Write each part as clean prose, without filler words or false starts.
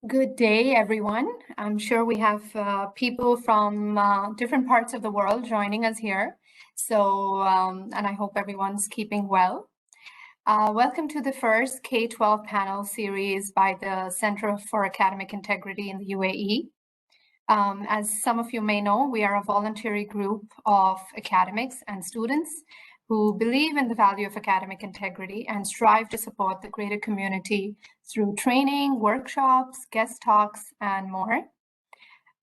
Good day, everyone. I'm sure we have people from different parts of the world joining us here. So, and I hope everyone's keeping well. Welcome to the first K-12 panel series by the Center for Academic Integrity in the UAE. As some of you may know, we are a voluntary group of academics and students who believe in the value of academic integrity and strive to support the greater community through training, workshops, guest talks, and more.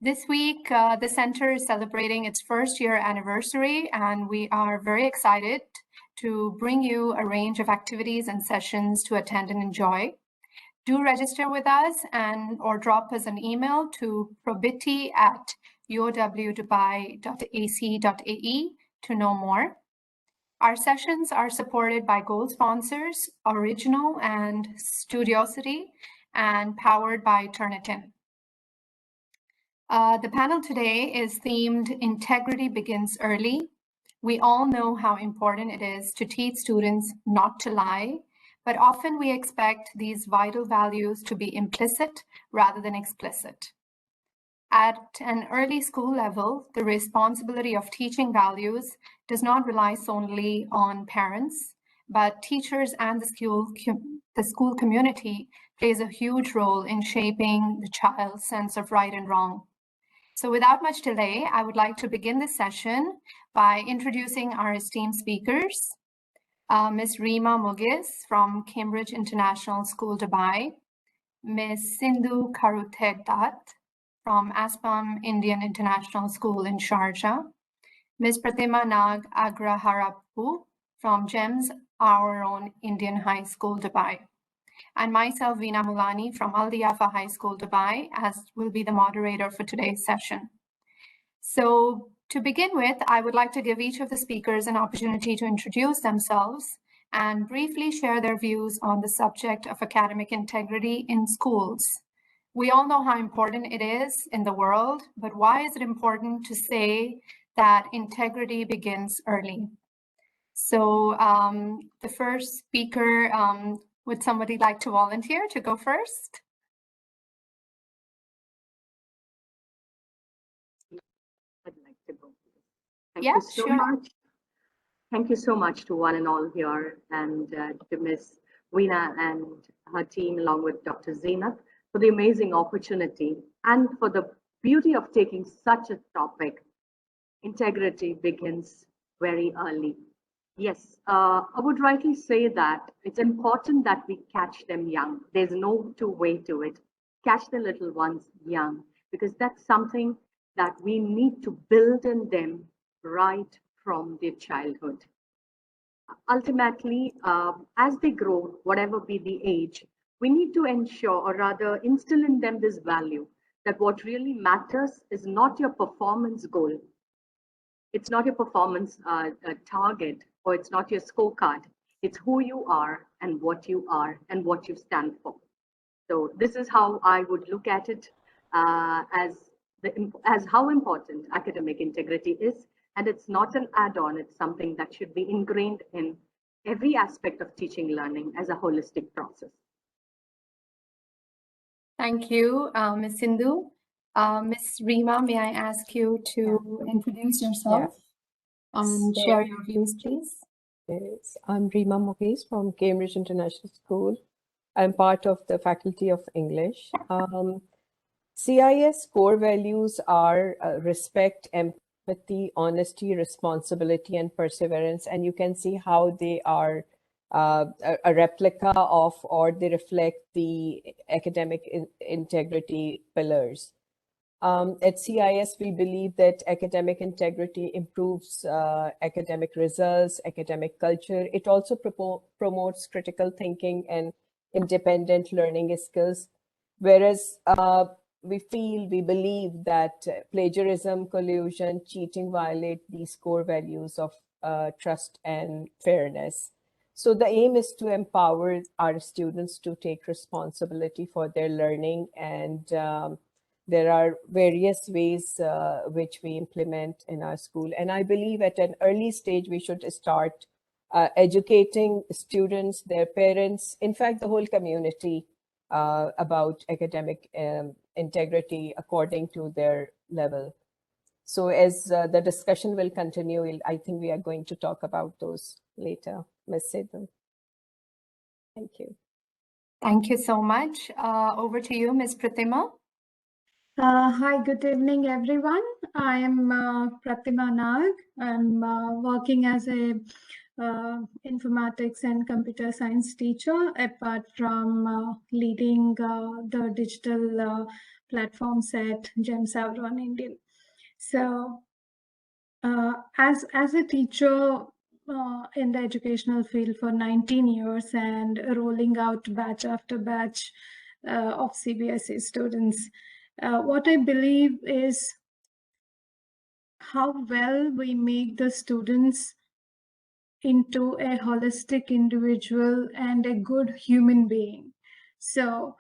This week, the center is celebrating its first year anniversary, and we are very excited to bring you a range of activities and sessions to attend and enjoy. Do register with us or drop us an email to probity@uowdubai.ac.ae to know more. Our sessions are supported by gold sponsors, Original and Studiosity, and powered by Turnitin. The panel today is themed Integrity Begins Early. We all know how important it is to teach students not to lie, but often we expect these vital values to be implicit rather than explicit. At an early school level, the responsibility of teaching values does not rely solely on parents, but teachers and the school community plays a huge role in shaping the child's sense of right and wrong. So without much delay, I would like to begin this session by introducing our esteemed speakers. Ms. Reema Mughis from Cambridge International School, Dubai, Ms. Sindhu Karutegdat from Aspam Indian International School in Sharjah, Ms. Pratima Nag Agraharapu from GEMS, Our Own Indian High School, Dubai, and myself, Veena Mulani from Al Diafa High School, Dubai, as will be the moderator for today's session. So to begin with, I would like to give each of the speakers an opportunity to introduce themselves and briefly share their views on the subject of academic integrity in schools. We all know how important it is in the world, but why is it important to say that integrity begins early? So the first speaker, would somebody like to volunteer to go first? I'd like to go. Thank you so much. Thank you so much to one and all here, and to Ms. Veena and her team, along with Dr. Zeenat, for the amazing opportunity and for the beauty of taking such a topic. Integrity begins very early. Yes, I would rightly say that it's important that we catch them young. There's no two way to it. Catch the little ones young, because that's something that we need to build in them right from their childhood. Ultimately, as they grow, whatever be the age, we need to ensure, or rather instill in them, this value that what really matters is not your performance goal. It's not your performance target, or it's not your scorecard. It's who you are and what you stand for. So this is how I would look at it, as how important academic integrity is. And it's not an add-on, it's something that should be ingrained in every aspect of teaching learning as a holistic process. Thank you, Ms. Sindhu. Ms. Reema, may I ask you to introduce yourself and share your views, please? Yes, I'm Reema Mughis from Cambridge International School. I'm part of the Faculty of English. CIS core values are respect, empathy, honesty, responsibility, and perseverance. And you can see how they are a replica of, or they reflect the academic integrity pillars. At CIS, we believe that academic integrity improves academic results, academic culture. It also promotes critical thinking and independent learning skills. Whereas we believe that plagiarism, collusion, cheating violate these core values of trust and fairness. So the aim is to empower our students to take responsibility for their learning, and there are various ways which we implement in our school. And I believe at an early stage, we should start educating students, their parents, in fact, the whole community about academic integrity according to their level. So as the discussion will continue, I think we are going to talk about those later. Ms. Sidhu. Thank you. Thank you so much. Over to you, Ms. Pratima. Hi, good evening, everyone. I am Pratima Nag. I'm working as a informatics and computer science teacher, apart from leading the digital platforms at GEM Savron India. So, as a teacher in the educational field for 19 years and rolling out batch after batch of CBSE students, what I believe is how well we make the students into a holistic individual and a good human being. So,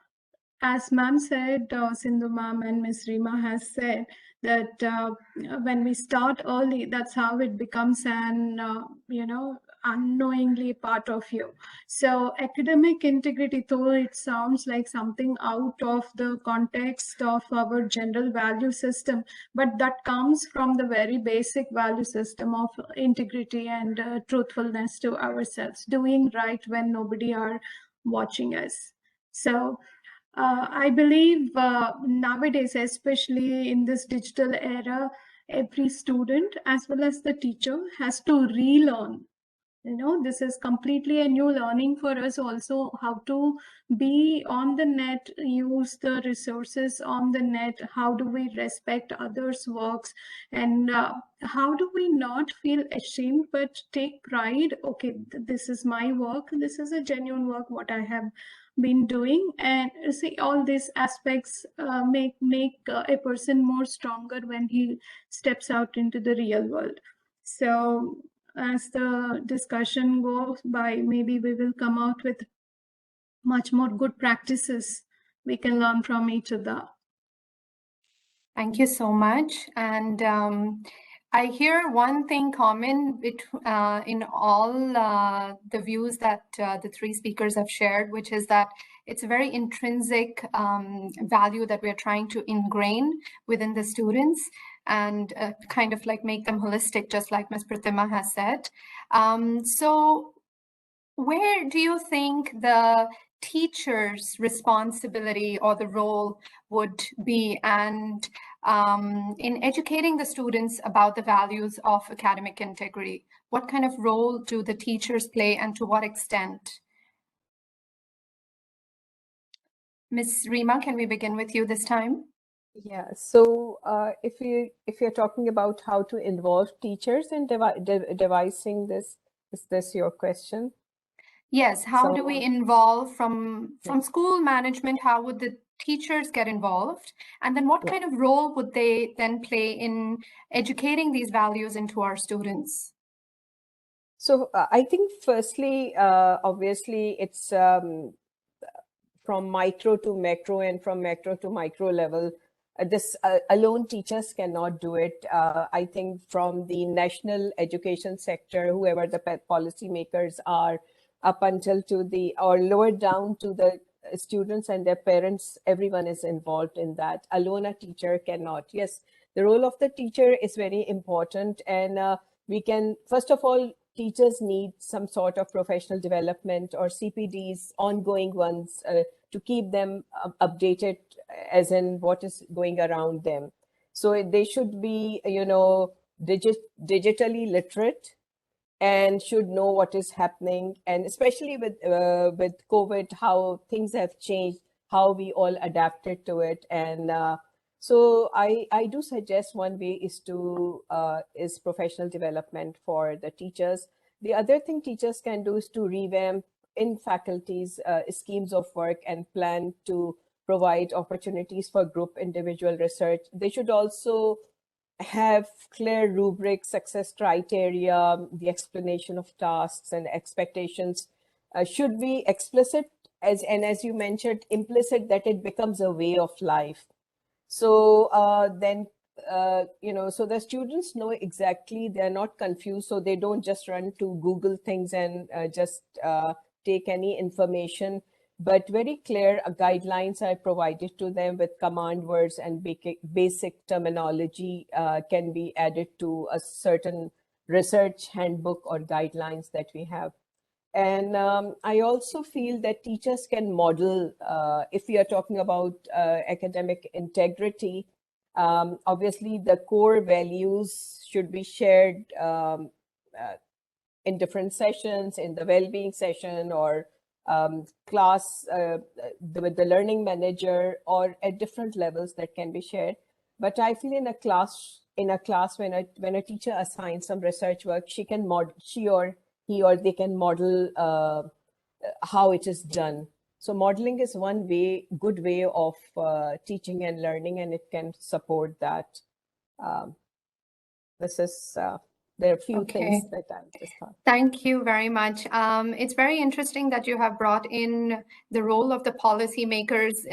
as ma'am said, Sindhu ma'am and Ms. Rima has said that when we start early, that's how it becomes an, unknowingly part of you. So academic integrity, though it sounds like something out of the context of our general value system, but that comes from the very basic value system of integrity and truthfulness to ourselves, doing right when nobody are watching us. So I believe nowadays, especially in this digital era, every student as well as the teacher has to relearn. This is completely a new learning for us also, how to be on the net, use the resources on the net, how do we respect others' works, and how do we not feel ashamed but take pride, okay, this is my work, this is a genuine work, what I have been doing, and see all these aspects make a person more stronger when he steps out into the real world. So as the discussion goes by, maybe we will come out with much more good practices we can learn from each other. Thank you so much. And I hear one thing common in all the views that the three speakers have shared, which is that it's a very intrinsic value that we're trying to ingrain within the students and kind of like make them holistic, just like Ms. Pratima has said. So where do you think the teacher's responsibility or the role would be, and in educating the students about the values of academic integrity? What kind of role do the teachers play, and to what extent? Ms. Rima, can we begin with you this time? Yeah, so if you're talking about how to involve teachers in devising this, is this your question? Yes, how do we involve from school management? How would the teachers get involved? And then what kind of role would they then play in educating these values into our students? So I think firstly, obviously, it's from micro to macro and from macro to micro level. This alone teachers cannot do it. I think from the national education sector, whoever the policy makers are, up until to the, or lower down to the students and their parents, everyone is involved in that. Alone a teacher cannot. Yes, the role of the teacher is very important, and we can, first of all, teachers need some sort of professional development or CPDs, ongoing ones, to keep them updated as in what is going around them. So they should be, digitally literate and should know what is happening. And especially with COVID, how things have changed, how we all adapted to it. And so I do suggest one way is is professional development for the teachers. The other thing teachers can do is to revamp in faculties schemes of work and plan to provide opportunities for group individual research. They should also have clear rubric, success criteria, the explanation of tasks and expectations should be explicit, as you mentioned, implicit, that it becomes a way of life. So then so the students know exactly, they're not confused, so they don't just run to Google things and just take any information, but very clear guidelines are provided to them with command words, and basic terminology can be added to a certain research handbook or guidelines that we have. And I also feel that teachers can model, if we are talking about academic integrity, obviously the core values should be shared in different sessions, in the well-being session, or class with the learning manager, or at different levels that can be shared. But I feel in a class when a teacher assigns some research work, she or he or they can model how it is done. So modeling is one good way of teaching and learning, and it can support that. There are a few things that I just thought. Thank you very much. It's very interesting that you have brought in the role of the policymakers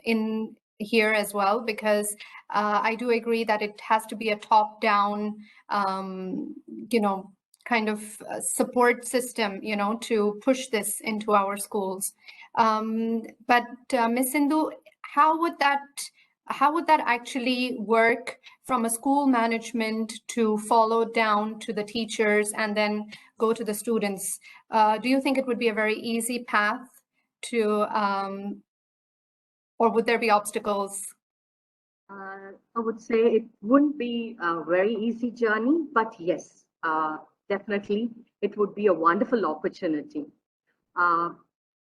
in here as well, because I do agree that it has to be a top-down, kind of support system, to push this into our schools. But Ms. Sindhu, how would that actually work from a school management to follow down to the teachers and then go to the students? Do you think it would be a very easy path to, or would there be obstacles? I would say it wouldn't be a very easy journey, but yes, definitely it would be a wonderful opportunity.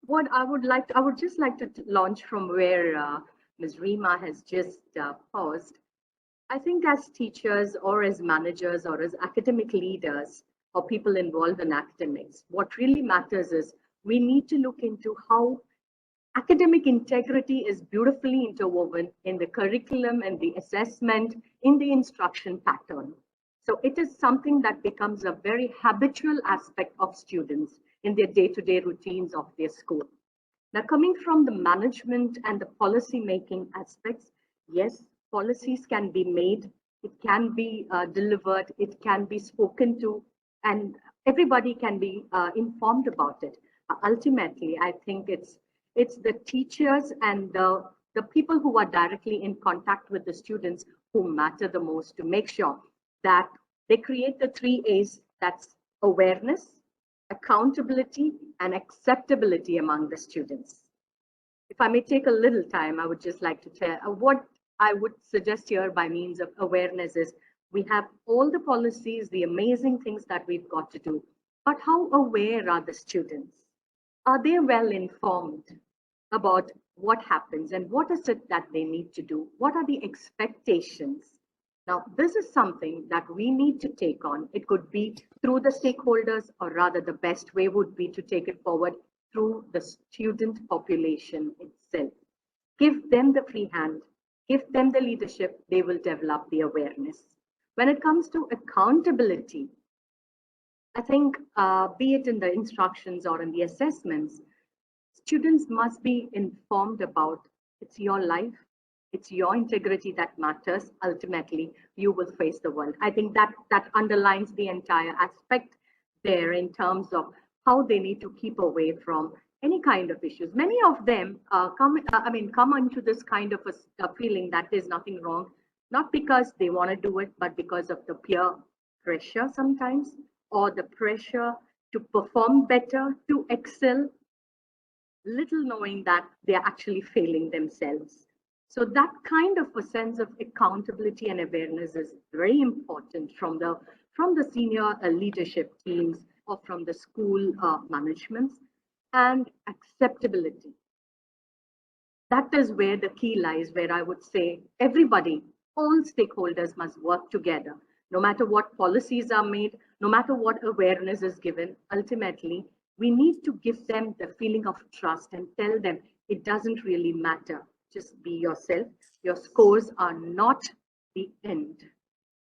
What I would just like to launch from where Ms. Rima has just paused. I think as teachers or as managers or as academic leaders or people involved in academics, what really matters is we need to look into how academic integrity is beautifully interwoven in the curriculum and the assessment, in the instruction pattern. So it is something that becomes a very habitual aspect of students in their day-to-day routines of their school. Now, coming from the management and the policy making aspects, yes, policies can be made, it can be delivered, it can be spoken to, and everybody can be informed about it. Ultimately, I think it's the teachers and the people who are directly in contact with the students who matter the most to make sure that they create the 3 A's, that's awareness, accountability, and acceptability among the students. If I may take a little time, I would just like to tell what I would suggest here by means of awareness is we have all the policies, the amazing things that we've got to do, but how aware are the students? Are they well informed about what happens and what is it that they need to do? What are the expectations? Now, this is something that we need to take on. It could be through the stakeholders, or rather the best way would be to take it forward through the student population itself. Give them the free hand, give them the leadership, they will develop the awareness. When it comes to accountability, I think be it in the instructions or in the assessments, students must be informed about it's your life, it's your integrity that matters. Ultimately, you will face the world. I think that underlines the entire aspect there in terms of how they need to keep away from any kind of issues. Many of them come into this kind of a feeling that there's nothing wrong, not because they want to do it, but because of the peer pressure sometimes, or the pressure to perform better, to excel, little knowing that they're actually failing themselves. So that kind of a sense of accountability and awareness is very important from the senior leadership teams or from the school managements. And acceptability. That is where the key lies, where I would say everybody, all stakeholders must work together. No matter what policies are made, no matter what awareness is given, ultimately, we need to give them the feeling of trust and tell them it doesn't really matter. Just be yourself. Your scores are not the end.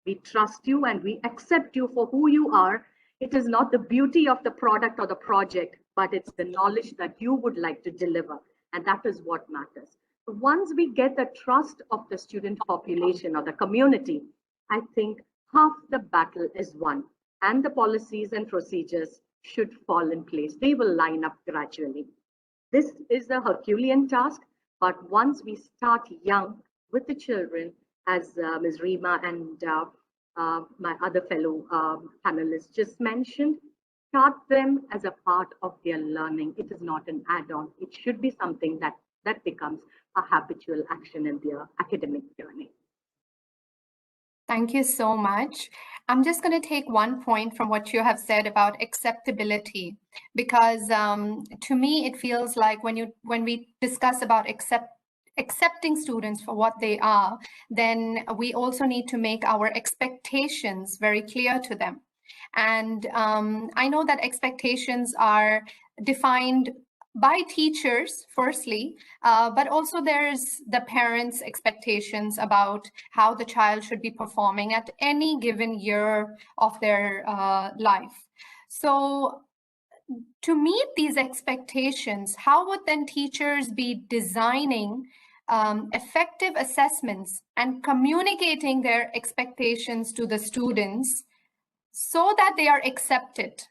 We trust you and we accept you for who you are. It is not the beauty of the product or the project, but it's the knowledge that you would like to deliver. And that is what matters. once we get the trust of the student population or the community, I think half the battle is won, and the policies and procedures should fall in place. They will line up gradually. This is a Herculean task, but once we start young with the children, as Ms. Rima and my other fellow panelists just mentioned, start them as a part of their learning. It is not an add-on. It should be something that becomes a habitual action in their academic journey. Thank you so much. I'm just going to take one point from what you have said about acceptability, because to me, it feels like when we discuss about accepting students for what they are, then we also need to make our expectations very clear to them. And I know that expectations are defined by teachers, firstly, but also there's the parents' expectations about how the child should be performing at any given year of their life. So to meet these expectations, how would then teachers be designing effective assessments and communicating their expectations to the students so that they are accepted?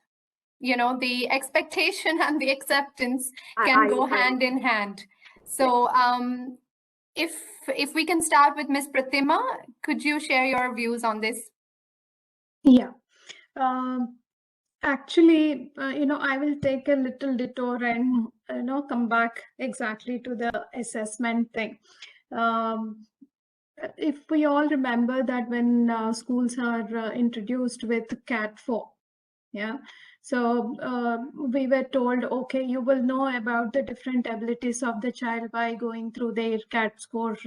You know, the expectation and the acceptance can go hand in hand. So if we can start with Ms. Pratima, could you share your views on this? Yeah. Actually, I will take a little detour and, come back exactly to the assessment thing. If we all remember that when schools are introduced with CAT 4, yeah, so we were told, okay, you will know about the different abilities of the child by going through their CAT scores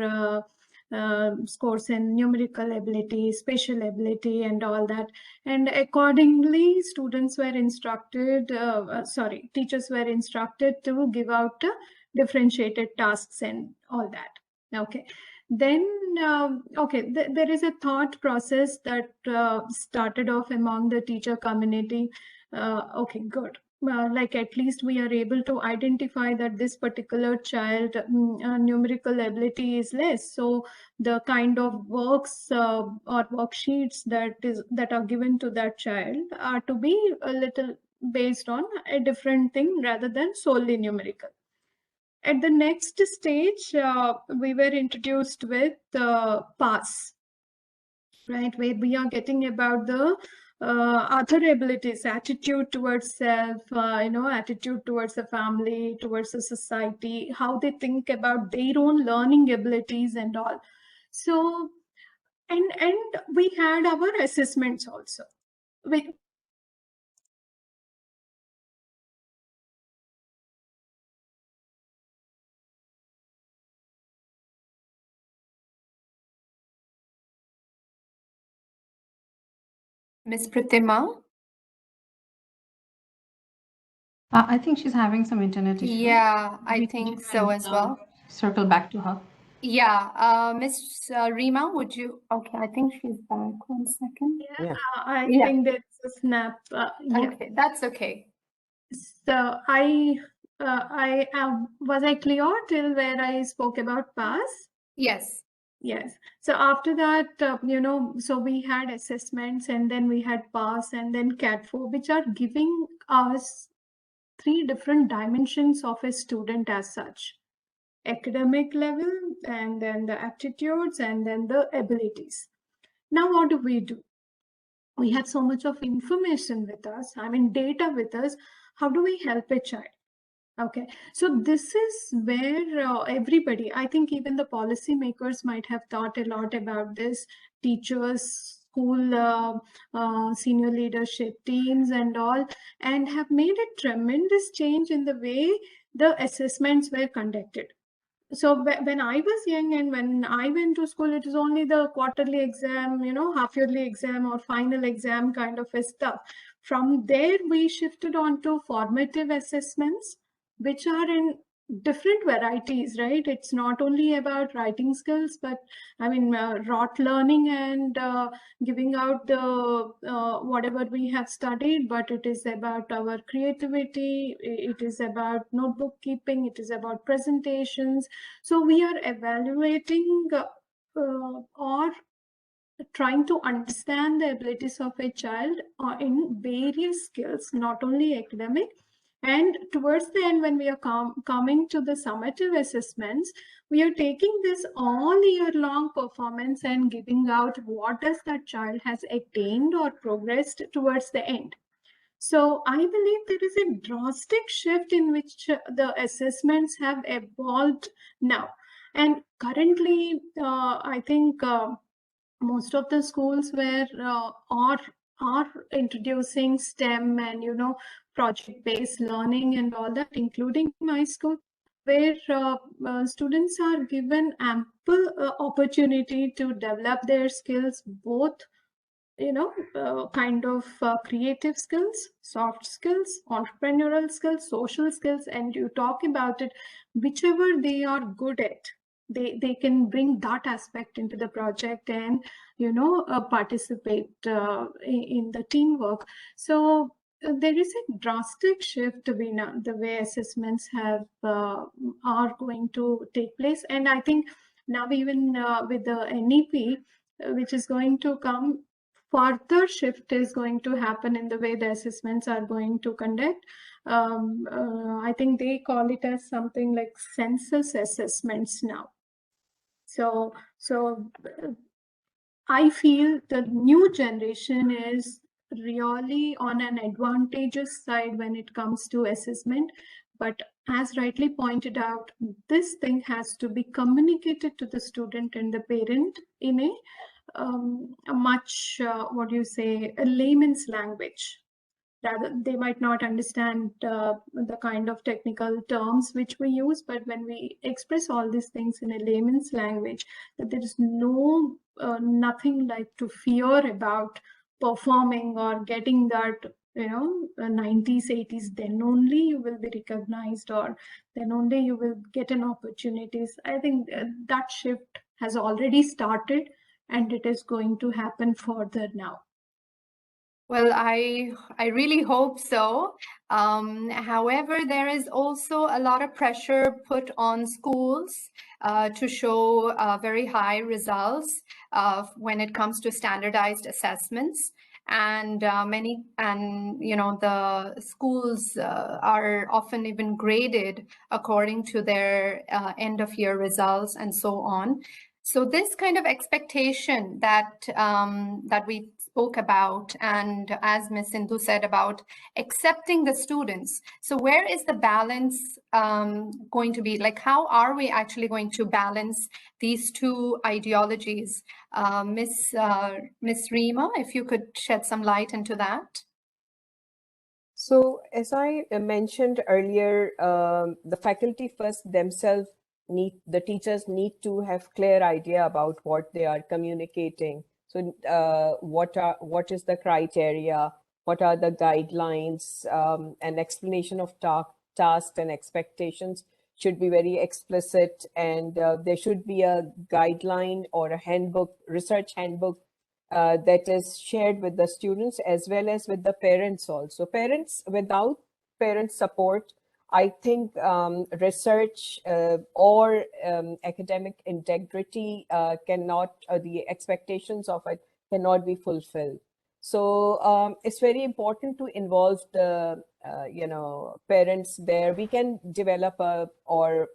in numerical ability, spatial ability, and all that. And accordingly, teachers were instructed to give out differentiated tasks and all that. Okay. Then, there is a thought process that started off among the teacher community. Okay, good. Like at least we are able to identify that this particular child numerical ability is less. So the kind of works or worksheets that are given to that child are to be a little based on a different thing rather than solely numerical. At the next stage, we were introduced with PASS, right, where we are getting about the other abilities, attitude towards self, attitude towards the family, towards the society, how they think about their own learning abilities and all. So, and we had our assessments also. Ms. Pratima? I think she's having some internet issues. Yeah, I think so as well. Circle back to her. Yeah, Ms. Rima, would you? Okay, I think she's back. 1 second. Yeah. I think there's a snap. Okay, that's okay. So was I clear till where I spoke about PASS? Yes. Yes. So after that, so we had assessments, and then we had PASS, and then CAT 4, which are giving us 3 different dimensions of a student as such: academic level, and then the aptitudes, and then the abilities. Now, what do? We have so much of information with us, data with us. How do we help a child? Okay, so this is where everybody, I think even the policymakers might have thought a lot about this, teachers, school senior leadership teams and all, and have made a tremendous change in the way the assessments were conducted. So when I was young and when I went to school, it was only the quarterly exam, half yearly exam or final exam kind of a stuff. From there, we shifted on to formative assessments, which are in different varieties, right? It's not only about writing skills, but I mean, rote learning and giving out the whatever we have studied, but it is about our creativity, it is about notebook keeping, it is about presentations. So we are evaluating or trying to understand the abilities of a child in various skills, not only academic. And towards the end, when we are coming to the summative assessments, we are taking this all year long performance and giving out what does that child has attained or progressed towards the end. So I believe there is a drastic shift in which the assessments have evolved now. And currently, I think most of the schools where are introducing STEM and project-based learning and all that, including my school, where students are given ample opportunity to develop their skills, both kind of creative skills, soft skills, entrepreneurial skills, social skills, and you talk about it, whichever they are good at, they can bring that aspect into the project and participate in the teamwork. So there is a drastic shift, Veena, the way assessments have are going to take place. And I think now even with the NEP, which is going to come, further shift is going to happen in the way the assessments are going to conduct. I think they call it as something like census assessments now. So I feel the new generation is really on an advantageous side when it comes to assessment. But as rightly pointed out, this thing has to be communicated to the student and the parent in a much, what do you say, a layman's language. Rather, they might not understand the kind of technical terms which we use, but when we express all these things in a layman's language, that there is nothing like to fear about performing or getting that 90s 80s, then only you will be recognized, or then only you will get an opportunities. I think that shift has already started, and it is going to happen further now. Well, I really hope so. However, there is also a lot of pressure put on schools to show very high results when it comes to standardized assessments. And the schools are often even graded according to their end of year results and so on. So this kind of expectation that we spoke about, and as Ms. Sindhu said about accepting the students. So where is the balance going to be? Like, how are we actually going to balance these two ideologies? Ms. Reema, if you could shed some light into that. So as I mentioned earlier, the faculty first themselves the teachers need to have clear idea about what they are communicating. So what is the criteria? What are the guidelines? An explanation of tasks and expectations should be very explicit, and there should be a guideline or a handbook, research handbook that is shared with the students as well as with the parents also. Without parent support, I think research or academic integrity the expectations of it cannot be fulfilled. So it's very important to involve the parents there. We can develop or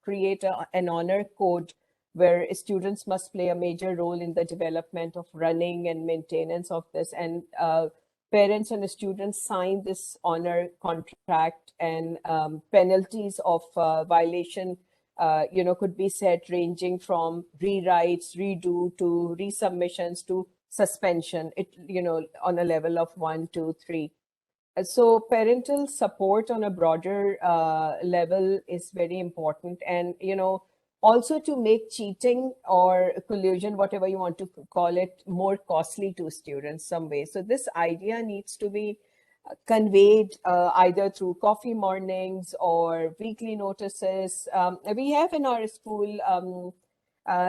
create an honor code where students must play a major role in the development of running and maintenance of this, and parents and the students sign this honor contract, and penalties of violation could be set, ranging from rewrites, redo, to resubmissions, to suspension, on a level of 1, 2, 3. So parental support on a broader level is very important, and also to make cheating or collusion, whatever you want to call it, more costly to students some way. So this idea needs to be conveyed either through coffee mornings or weekly notices. We have in our school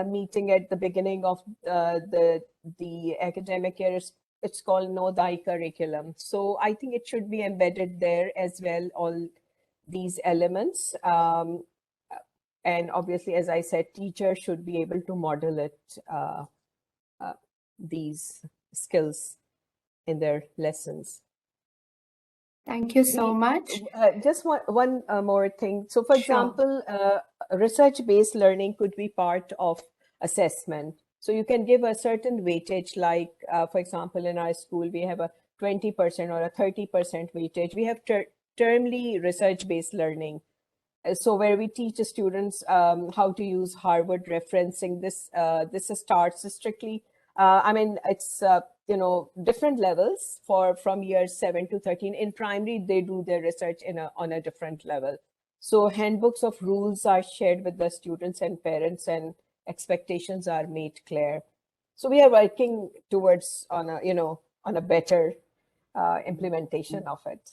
meeting at the beginning of the academic year. It's called Know Thy Curriculum. So I think it should be embedded there as well, all these elements. And obviously, as I said, teachers should be able to model it, these skills in their lessons. Thank you so much. Just one more thing. So for example, research-based learning could be part of assessment. So you can give a certain weightage, like, for example, in our school, we have a 20% or a 30% weightage. We have termly research-based learning. So where we teach students how to use Harvard referencing. This starts strictly, I mean, it's, different levels from years 7 to 13. In primary, they do their research on a different level. So handbooks of rules are shared with the students and parents, and expectations are made clear. So we are working towards on a better implementation of it.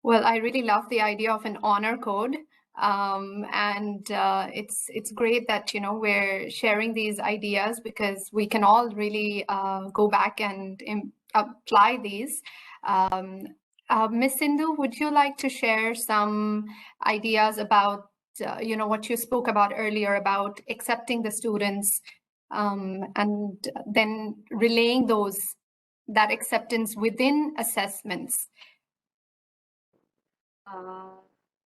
Well, I really love the idea of an honor code. And it's great that, we're sharing these ideas, because we can all really go back and apply these. Ms. Sindhu, would you like to share some ideas about, what you spoke about earlier about accepting the students, and then relaying that acceptance within assessments?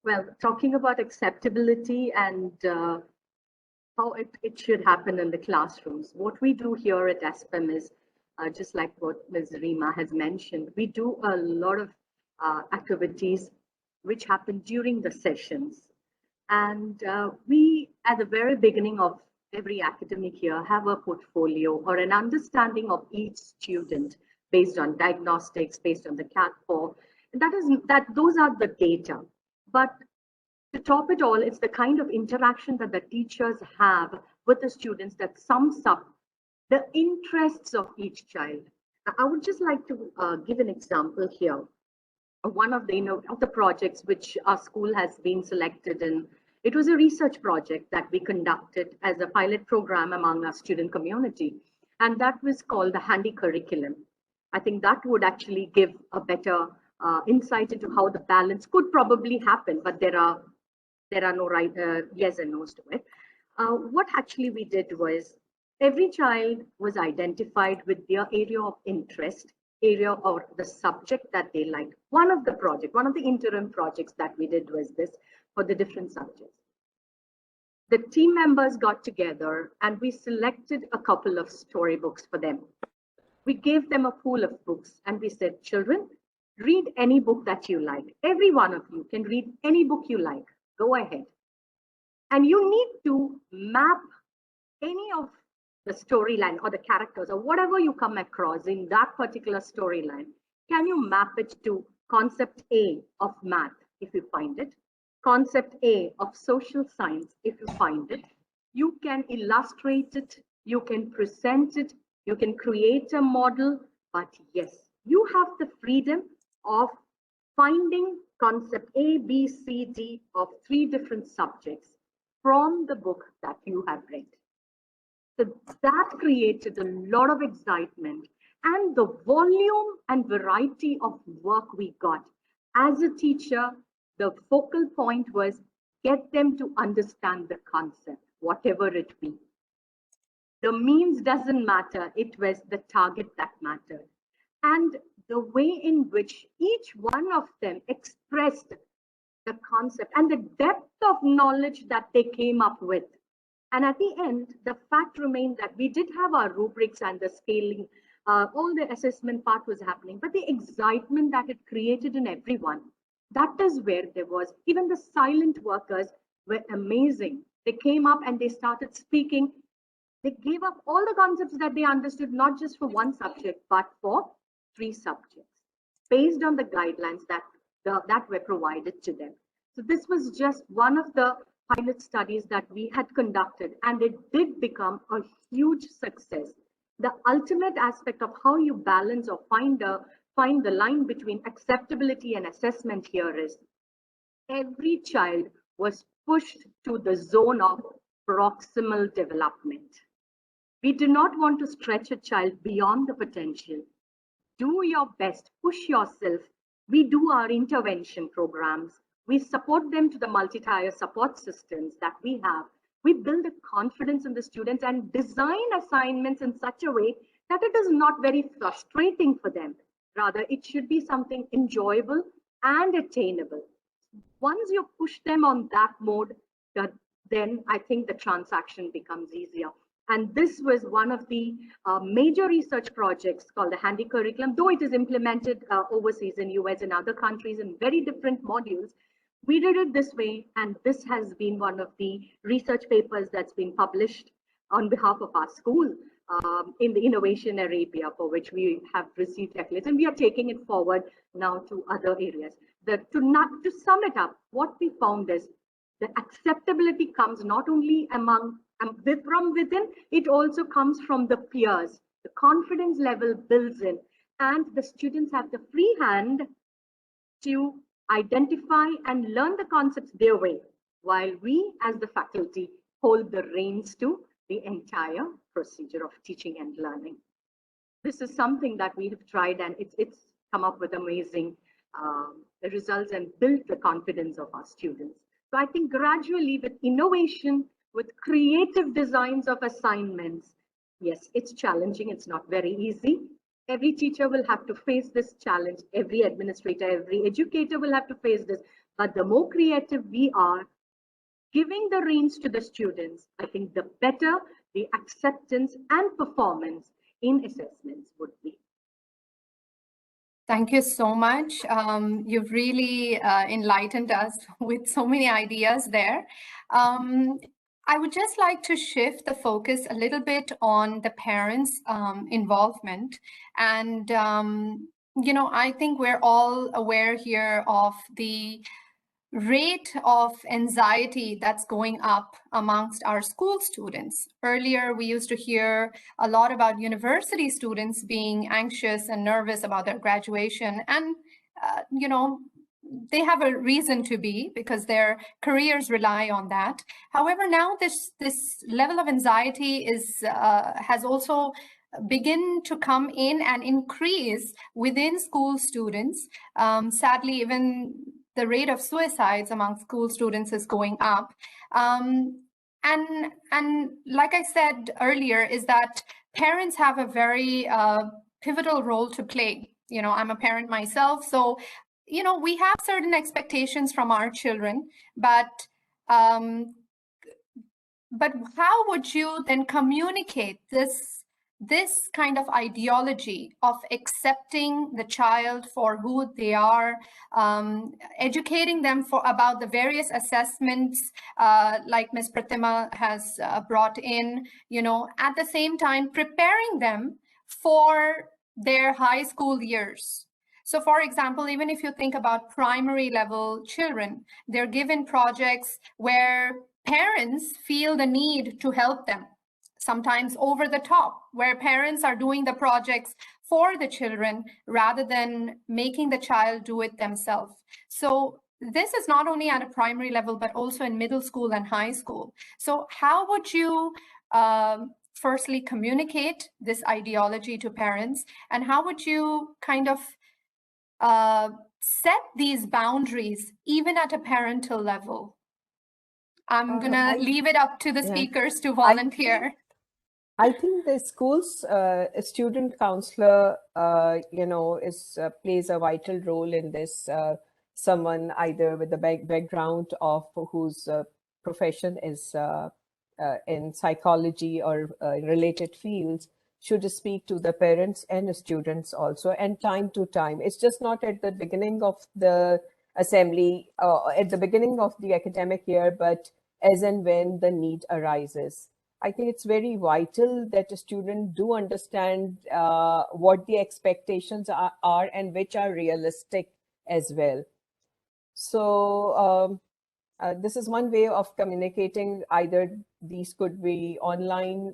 Well, talking about acceptability and how it should happen in the classrooms. What we do here at SPEM is, just like what Ms. Rima has mentioned, we do a lot of activities which happen during the sessions. And we, at the very beginning of every academic year, have a portfolio or an understanding of each student based on diagnostics, based on the CAT4. Those are the data. But to top it all, it's the kind of interaction that the teachers have with the students that sums up the interests of each child. I would just like to give an example here. One of the projects which our school has been selected in, it was a research project that we conducted as a pilot program among our student community, and that was called the Handy Curriculum. I think that would actually give a better insight into how the balance could probably happen, but there are no right yes and no's to it. What actually we did was, every child was identified with their area of interest, area or the subject that they liked. One of the interim projects that we did was this for the different subjects. The team members got together and we selected a couple of storybooks for them. We gave them a pool of books and we said, children, read any book that you like. Every one of you can read any book you like. Go ahead. And you need to map any of the storyline or the characters or whatever you come across in that particular storyline. Can you map it to concept A of math, if you find it? Concept A of social science, if you find it. You can illustrate it, you can present it, you can create a model, but yes, you have the freedom of finding concept A, B, C, D of 3 different subjects from the book that you have read. So that created a lot of excitement, and the volume and variety of work we got. As a teacher, the focal point was get them to understand the concept, whatever it be. The means doesn't matter, it was the target that mattered. And the way in which each one of them expressed the concept and the depth of knowledge that they came up with. And at the end, the fact remained that we did have our rubrics and the scaling, all the assessment part was happening, but the excitement that it created in everyone, that is where there was, even the silent workers were amazing. They came up and they started speaking. They gave up all the concepts that they understood, not just for one subject, but for 3 subjects, based on the guidelines that were provided to them. So this was just one of the pilot studies that we had conducted, and it did become a huge success. The ultimate aspect of how you balance or find a find the line between acceptability and assessment here is every child was pushed to the zone of proximal development. We do not want to stretch a child beyond the potential. Do your best, push yourself. We do our intervention programs. We support them to the multi-tier support systems that we have. We build the confidence in the students and design assignments in such a way that it is not very frustrating for them. Rather, it should be something enjoyable and attainable. Once you push them on that mode, then I think the transaction becomes easier. And this was one of the major research projects called the Handy Curriculum, though it is implemented overseas in US and other countries in very different modules. We did it this way, and this has been one of the research papers that's been published on behalf of our school in the Innovation Arabia, for which we have received accolades, and we are taking it forward now to other areas. To sum it up, what we found is the acceptability comes not only from within, it also comes from the peers. The confidence level builds in, and the students have the free hand to identify and learn the concepts their way, while we as the faculty hold the reins to the entire procedure of teaching and learning. This is something that we have tried, and it's come up with amazing results and built the confidence of our students. So I think gradually with innovation, with creative designs of assignments, yes, it's challenging, it's not very easy. Every teacher will have to face this challenge. Every administrator, every educator will have to face this. But the more creative we are, giving the reins to the students, I think the better the acceptance and performance in assessments would be. Thank you so much. You've really enlightened us with so many ideas there. I would just like to shift the focus a little bit on the parents' involvement. And, I think we're all aware here of the rate of anxiety that's going up amongst our school students. Earlier, we used to hear a lot about university students being anxious and nervous about their graduation. And, they have a reason to be, because their careers rely on that. However, now this level of anxiety has also begin to come in and increase within school students. Sadly, even the rate of suicides among school students is going up. And like I said earlier, is that parents have a very pivotal role to play. I'm a parent myself, so we have certain expectations from our children, but how would you then communicate this kind of ideology of accepting the child for who they are, educating them about the various assessments like Ms. Pratima has brought in, at the same time preparing them for their high school years. So for example, even if you think about primary level children, they're given projects where parents feel the need to help them, sometimes over the top, where parents are doing the projects for the children rather than making the child do it themselves. So this is not only at a primary level, but also in middle school and high school. So how would you firstly communicate this ideology to parents, and how would you kind of set these boundaries even at a parental level? I'm gonna leave it up to the speakers to volunteer. I think the school's student counselor, plays a vital role in this. Someone either with the background of whose profession is in psychology or related fields should speak to the parents and the students also, and time to time. It's just not at the beginning of the assembly, at the beginning of the academic year, but as and when the need arises. I think it's very vital that a student do understand what the expectations are and which are realistic as well. So this is one way of communicating. Either these could be online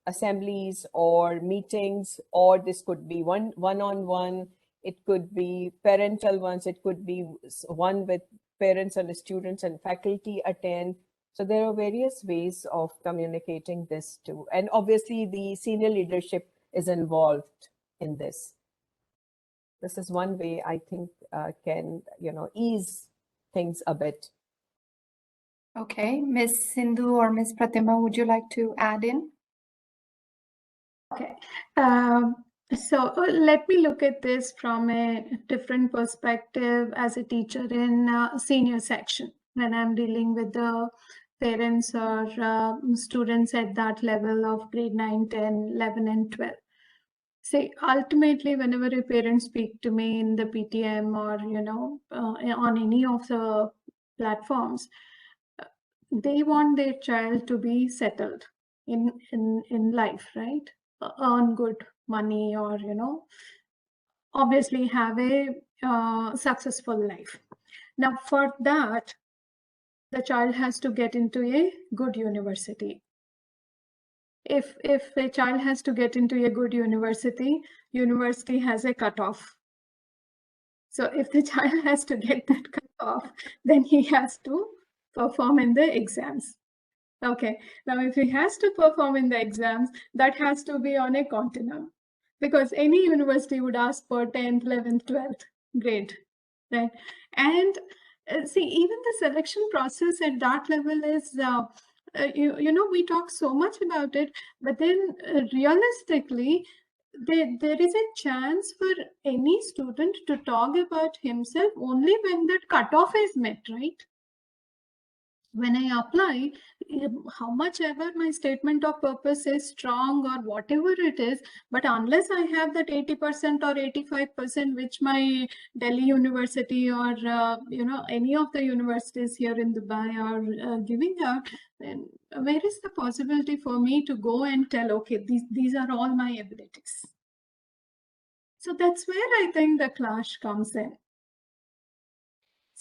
assemblies or meetings, or this could be one-on-one it could be parental ones, it could be one with parents and the students and faculty attend. So there are various ways of communicating this too. And obviously the senior leadership is involved in this. This is one way I think can, ease things a bit. Okay, Ms. Sindhu or Ms. Pratima, would you like to add in? Okay, so let me look at this from a different perspective as a teacher in senior section when I'm dealing with the parents or students at that level of grade 9, 10, 11, and 12. See, ultimately, whenever a parent speak to me in the PTM or, on any of the platforms, they want their child to be settled in life, right? Earn good money or, obviously have a successful life. Now, for that, the child has to get into a good university. If a child has to get into a good university, university has a cutoff. So if the child has to get that cutoff, then he has to perform in the exams. Okay, now if he has to perform in the exams, that has to be on a continuum, because any university would ask for 10th, 11th, 12th grade, right? And see, even the selection process at that level is, we talk so much about it, but then realistically, there is a chance for any student to talk about himself only when that cutoff is met, right? When I apply, how much ever my statement of purpose is strong or whatever it is, but unless I have that 80% or 85%, which my Delhi University or, any of the universities here in Dubai are giving out, then where is the possibility for me to go and tell, okay, these are all my abilities? So that's where I think the clash comes in.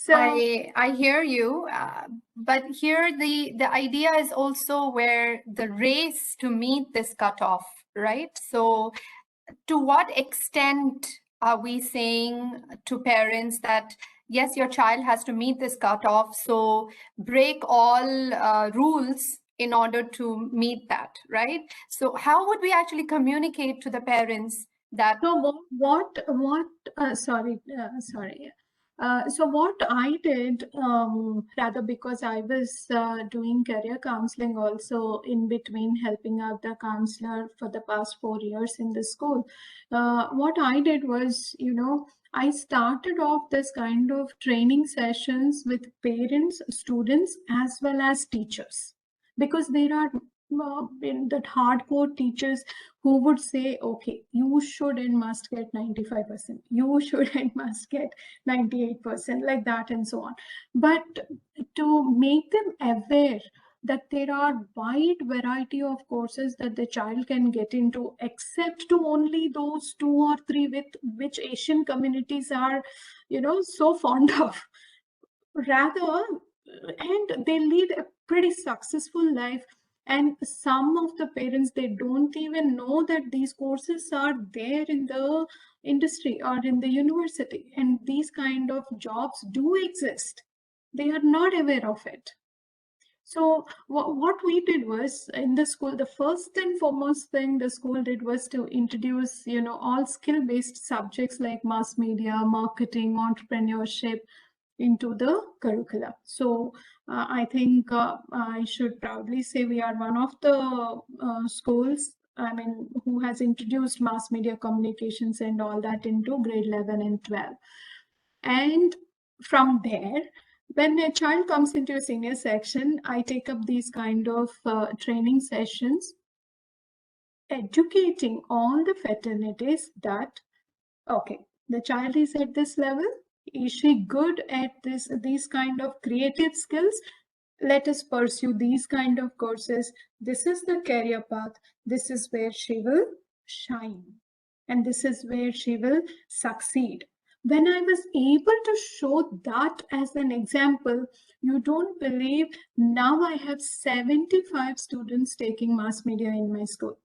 So I hear you, but here the idea is also where the race to meet this cutoff, right? So to what extent are we saying to parents that, yes, your child has to meet this cutoff, so break all rules in order to meet that, right? So how would we actually communicate to the parents that? So so what I did, rather, because I was doing career counseling also in between, helping out the counselor for the past 4 years in the school. What I did was, I started off this kind of training sessions with parents, students, as well as teachers, because there are that hardcore teachers who would say, okay, you should and must get 95%, you should and must get 98%, like that and so on. But to make them aware that there are wide variety of courses that the child can get into, except to only those 2 or 3 with which Asian communities are, so fond of. Rather, and they lead a pretty successful life. And some of the parents, they don't even know that these courses are there in the industry or in the university, and these kind of jobs do exist. They are not aware of it. So what we did was, in the school, the first and foremost thing the school did was to introduce, all skill-based subjects like mass media, marketing, entrepreneurship into the curricula. So I think I should proudly say we are one of the schools, who has introduced mass media communications and all that into grade 11 and 12. And from there, when a child comes into a senior section, I take up these kind of training sessions, educating all the fraternities that, okay, the child is at this level. Is she good at these kind of creative skills? Let us pursue these kind of courses. This is the career path. This is where she will shine. And this is where she will succeed. When I was able to show that as an example, you don't believe, now I have 75 students taking mass media in my school,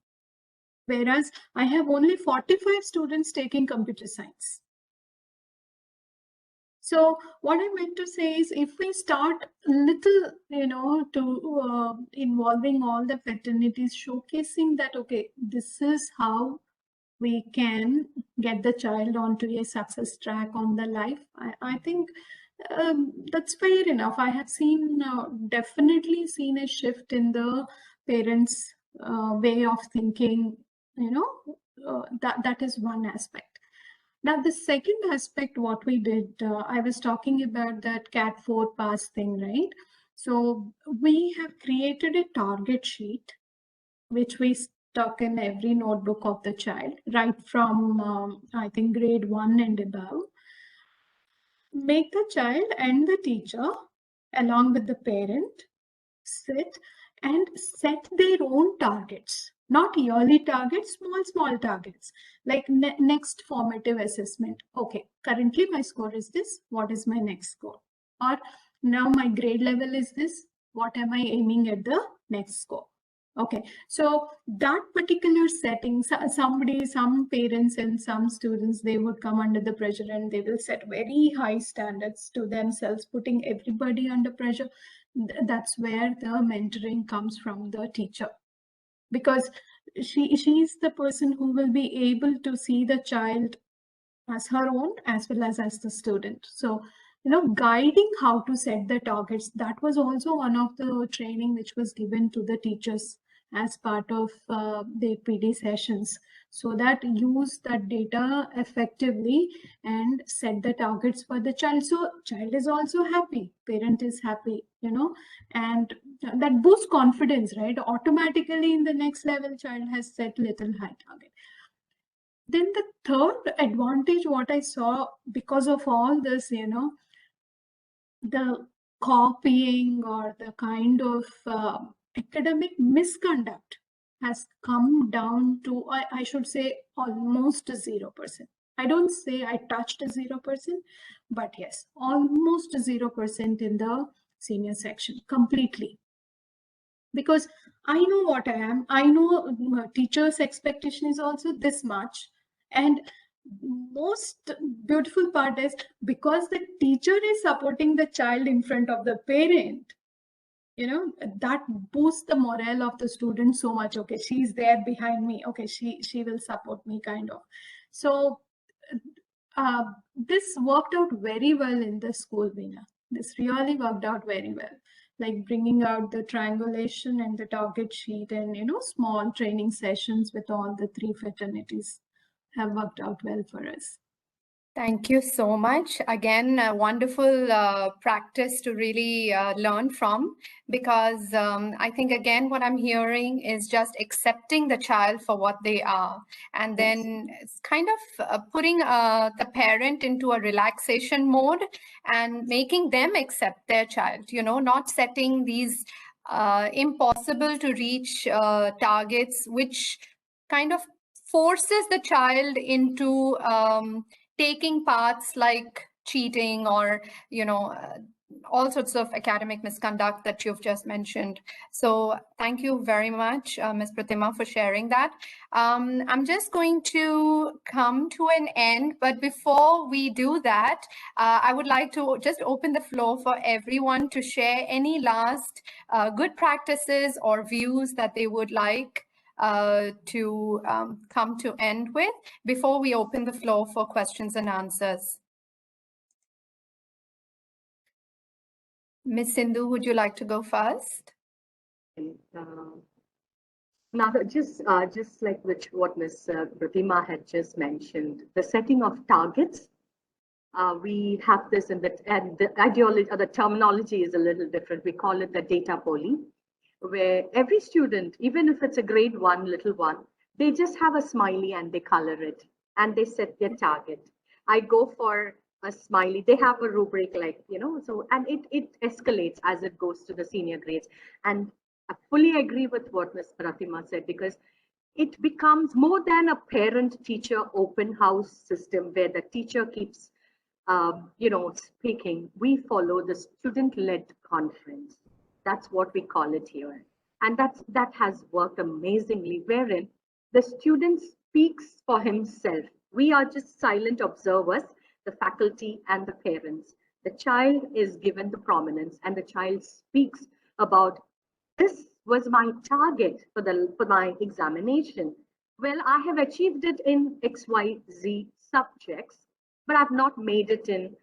whereas I have only 45 students taking computer science. So what I meant to say is, if we start little, to involving all the fraternities, showcasing that, okay, this is how we can get the child onto a success track on the life. I think that's fair enough. I have definitely seen a shift in the parents' way of thinking. That is one aspect. Now, the second aspect, what we did, I was talking about that CAT 4 pass thing, right? So we have created a target sheet, which we stuck in every notebook of the child, right from, I think, grade 1 and above. Make the child and the teacher, along with the parent, sit and set their own targets. Not yearly targets, small targets. Like next formative assessment. Okay, currently my score is this. What is my next score? Or now my grade level is this. What am I aiming at the next score? Okay, so that particular setting, some parents and some students, they would come under the pressure and they will set very high standards to themselves, putting everybody under pressure. That's where the mentoring comes from the teacher, because she's the person who will be able to see the child as her own as well as the student. So guiding how to set the targets, that was also one of the training which was given to the teachers as part of their PD sessions, so that use that data effectively and set the targets for the child. So child is also happy, parent is happy, and that boosts confidence, right? Automatically in the next level, child has set little high target. Then the third advantage, what I saw because of all this, the copying or the kind of academic misconduct has come down to, I should say, almost 0%. I don't say I touched 0%, but yes, almost 0% in the senior section, completely. Because I know what I am. I know teacher's expectation is also this much. And most beautiful part is, because the teacher is supporting the child in front of the parent, that boosts the morale of the student so much. Okay, she's there behind me. Okay, she will support me, kind of. So this worked out very well in the school, Veena. This really worked out very well. Like bringing out the triangulation and the target sheet, and small training sessions with all the 3 fraternities have worked out well for us. Thank you so much. Again, a wonderful practice to really learn from, because I think, again, what I'm hearing is just accepting the child for what they are, and then it's kind of putting the parent into a relaxation mode and making them accept their child, not setting these impossible to reach targets, which kind of forces the child into taking paths like cheating or, all sorts of academic misconduct that you've just mentioned. So thank you very much, Ms. Pratima, for sharing that. I'm just going to come to an end, but before we do that, I would like to just open the floor for everyone to share any last good practices or views that they would like to come to end with before we open the floor for questions and answers. Ms. Sindhu, would you like to go first? Now, just like what Ms. Pratima had just mentioned, the setting of targets. We have this and the ideology or the terminology is a little different. We call it the data poly, where every student, even if it's a grade 1, little one, they just have a smiley and they color it and they set their target. I go for a smiley. They have a rubric, like, so, and it escalates as it goes to the senior grades. And I fully agree with what Ms. Pratima said, because it becomes more than a parent-teacher open house system where the teacher keeps, speaking. We follow the student-led conference. That's what we call it here. And that has worked amazingly, wherein the student speaks for himself. We are just silent observers, the faculty and the parents. The child is given the prominence and the child speaks about, this was my target for my examination. Well, I have achieved it in XYZ subjects, but I've not made it in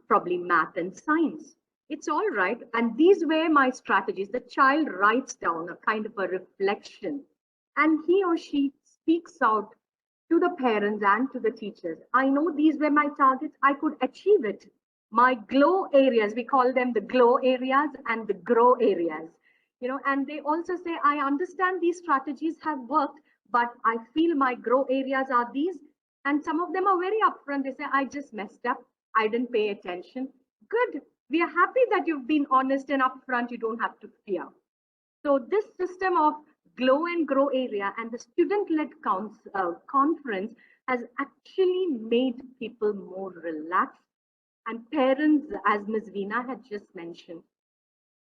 probably math and science. It's all right. And these were my strategies. The child writes down a kind of a reflection, and he or she speaks out to the parents and to the teachers. I know these were my targets. I could achieve it. My glow areas, we call them the glow areas and the grow areas. And they also say, I understand these strategies have worked, but I feel my grow areas are these. And some of them are very upfront. They say, I just messed up. I didn't pay attention. Good. We are happy that you've been honest and upfront. You don't have to fear. So this system of glow and grow area and the student-led conference has actually made people more relaxed. And parents, as Ms. Veena had just mentioned,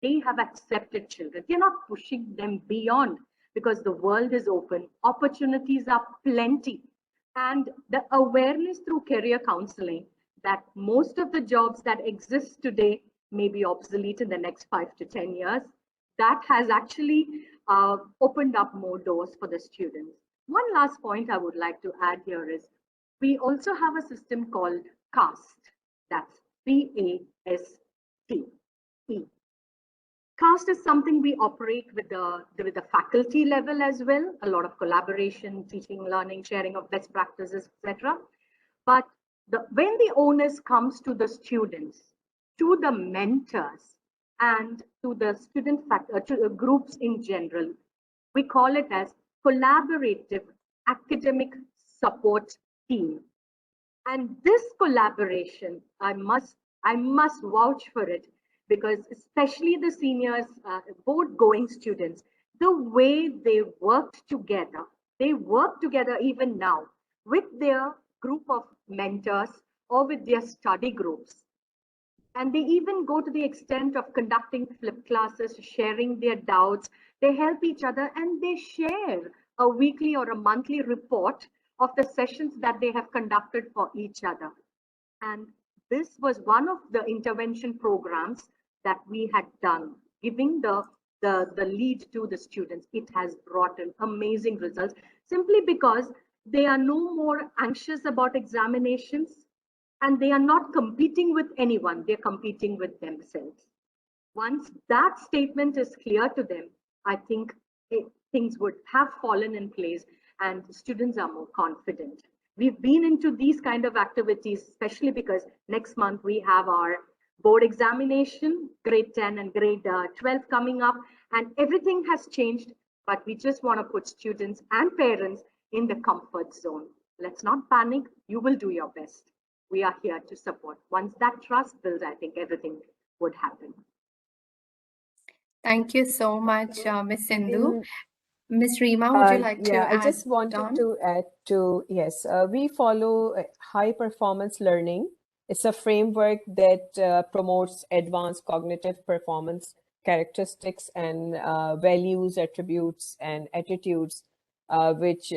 they have accepted children. They're not pushing them beyond because the world is open. Opportunities are plenty. And the awareness through career counseling that most of the jobs that exist today may be obsolete in the next 5 to 10 years, that has actually opened up more doors for the students. One last point I would like to add here is we also have a system called CAST. That's CAST. CAST is something we operate with the faculty level as well. A lot of collaboration, teaching, learning, sharing of best practices, etc. But when the onus comes to the students, to the mentors, and to the to groups in general, we call it as collaborative academic support team. And this collaboration, I must vouch for it, because especially the seniors, board going students, the way they work together even now with their group of mentors or with their study groups. And they even go to the extent of conducting flip classes, sharing their doubts. They help each other and they share a weekly or a monthly report of the sessions that they have conducted for each other. And this was one of the intervention programs that we had done, giving the lead to the students. It has brought in amazing results simply because they are no more anxious about examinations and they are not competing with anyone. They're competing with themselves. Once that statement is clear to them, I think things would have fallen in place and students are more confident. We've been into these kind of activities, especially because next month we have our board examination, grade 10 and grade 12 coming up, and everything has changed, but we just want to put students and parents in the comfort zone. Let's not panic. You will do your best. We are here to support. Once that trust builds, I think everything would happen. Thank you so much, Ms. Sindhu. Ms. Reema, would you like to add? I just wanted to add to, yes, we follow high performance learning. It's a framework that promotes advanced cognitive performance characteristics and values, attributes, and attitudes, which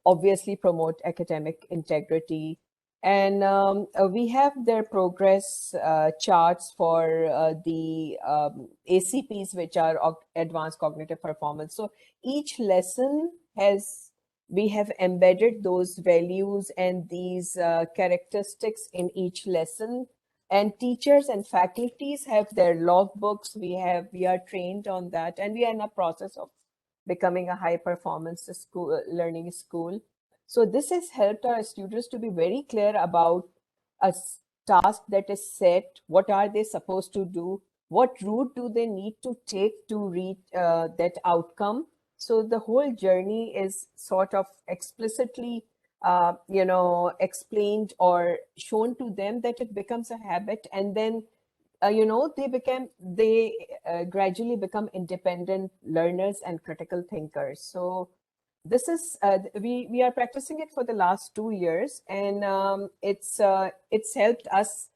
obviously promote academic integrity. And we have their progress charts for the ACPs, which are advanced cognitive performance. So each lesson we have embedded those values and these characteristics in each lesson. And teachers and faculties have their logbooks. We are trained on that, and we are in a process of becoming a high performance learning school. So this has helped our students to be very clear about a task that is set. What are they supposed to do? What route do they need to take to reach that outcome? So the whole journey is sort of explicitly, explained or shown to them, that it becomes a habit, and then they gradually become independent learners and critical thinkers. So this is we are practicing it for the last 2 years, and it's helped us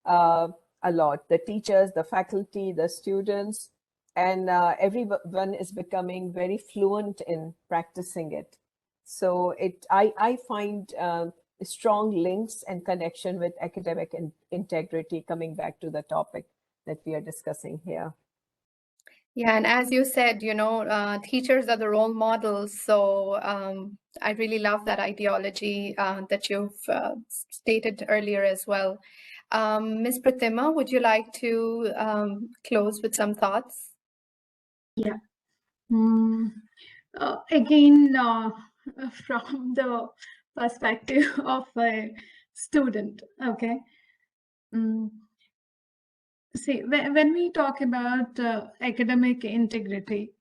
a lot. The teachers, the faculty, the students, and everyone is becoming very fluent in practicing it. So I find strong links and connection with academic integrity, coming back to the topic that we are discussing here. Yeah, and as you said, teachers are the role models. So I really love that ideology that you've stated earlier as well. Ms. Pratima, would you like to close with some thoughts? Yeah. Again, from the perspective of a student, okay. See, when we talk about academic integrity,